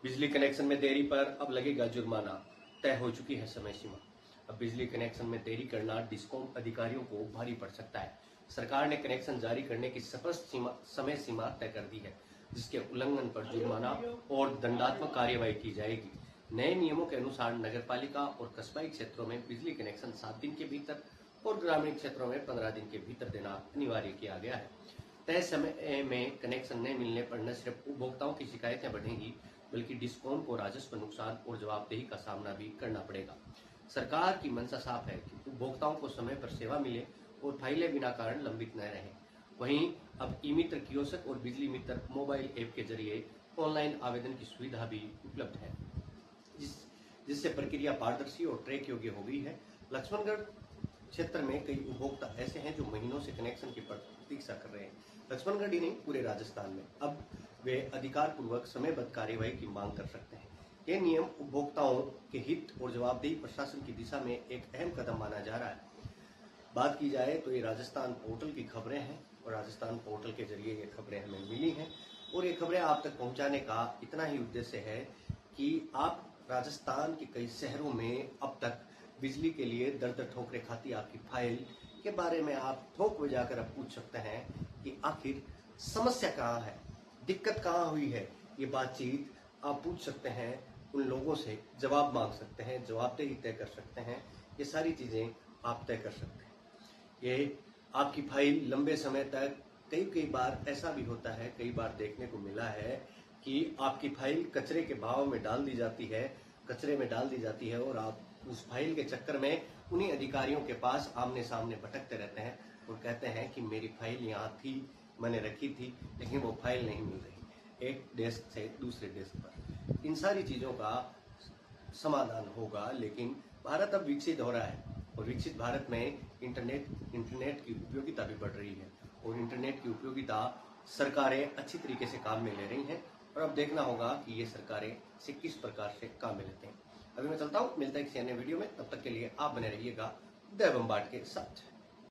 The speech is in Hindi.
बिजली कनेक्शन में देरी पर अब लगेगा जुर्माना, तय हो चुकी है समय सीमा। अब बिजली कनेक्शन में देरी करना डिस्कॉम अधिकारियों को भारी पड़ सकता है। सरकार ने कनेक्शन जारी करने की स्पष्ट समय सीमा तय कर दी है, जिसके उल्लंघन पर जुर्माना और दंडात्मक कार्यवाही की जाएगी। नए नियमों के अनुसार नगरपालिका और कस्बाई क्षेत्रों में बिजली कनेक्शन 7 दिन के भीतर और ग्रामीण क्षेत्रों में 15 दिन के भीतर देना अनिवार्य किया गया है। तय समय में कनेक्शन नहीं मिलने पर न सिर्फ उपभोक्ताओं की शिकायतें बढ़ेंगी, बल्कि डिस्कॉम को राजस्व नुकसान और जवाबदेही का सामना भी करना पड़ेगा। सरकार की मंशा साफ है कि उपभोक्ताओं को समय पर सेवा मिले और फाइलें बिना कारण लंबित न रहें। वहीं अब ई मित्र कियोस्क और बिजली मित्र मोबाइल ऐप के जरिए ऑनलाइन आवेदन की सुविधा भी उपलब्ध है, जिससे प्रक्रिया पारदर्शी और ट्रैक योग्य हो गई है। लक्ष्मणगढ़ क्षेत्र में कई उपभोक्ता ऐसे हैं जो महीनों से कनेक्शन की प्रतीक्षा कर रहे हैं। लक्ष्मणगढ़ ही नहीं, पूरे राजस्थान में अब वे अधिकार पूर्वक समयबद्ध कार्यवाही की मांग कर सकते हैं। ये नियम उपभोक्ताओं के हित और जवाबदेही प्रशासन की दिशा में एक अहम कदम माना जा रहा है। बात की जाए तो ये राजस्थान पोर्टल की खबरें हैं और राजस्थान पोर्टल के जरिए ये खबरें हमें मिली हैं और ये खबरें आप तक पहुंचाने का इतना ही उद्देश्य है कि आप राजस्थान के कई शहरों में अब तक बिजली के लिए दर दर ठोकरें खाती आपकी फाइल के बारे में आप थोक बजाकर अब पूछ सकते हैं कि आखिर समस्या कहाँ है, दिक्कत कहाँ हुई है। ये बातचीत आप पूछ सकते हैं, उन लोगों से जवाब मांग सकते हैं, जवाबदेही तय कर सकते हैं। ये सारी चीजें आप तय कर सकते हैं। ये आपकी फाइल लंबे समय तक कई बार ऐसा भी होता है, कई बार देखने को मिला है कि आपकी फाइल कचरे के भाव में डाल दी जाती है, कचरे में डाल दी जाती है और आप उस फाइल के चक्कर में उन्हीं अधिकारियों के पास आमने सामने भटकते रहते हैं और कहते हैं कि मेरी फाइल यहाँ थी, मैंने रखी थी, लेकिन वो फाइल नहीं मिल रही, एक डेस्क से दूसरे डेस्क पर। इन सारी चीजों का समाधान होगा, लेकिन भारत अब विकसित हो रहा है और विकसित भारत में इंटरनेट की उपयोगिता भी बढ़ रही है और इंटरनेट की उपयोगिता सरकारें अच्छी तरीके से काम में ले रही हैं और अब देखना होगा कि ये सरकारें से किस प्रकार से काम में लेते हैं। अभी मैं चलता हूँ, मिलता है किसी अन्य वीडियो में, तब तक के लिए आप बने रहिएगा देवम्बाट के साथ।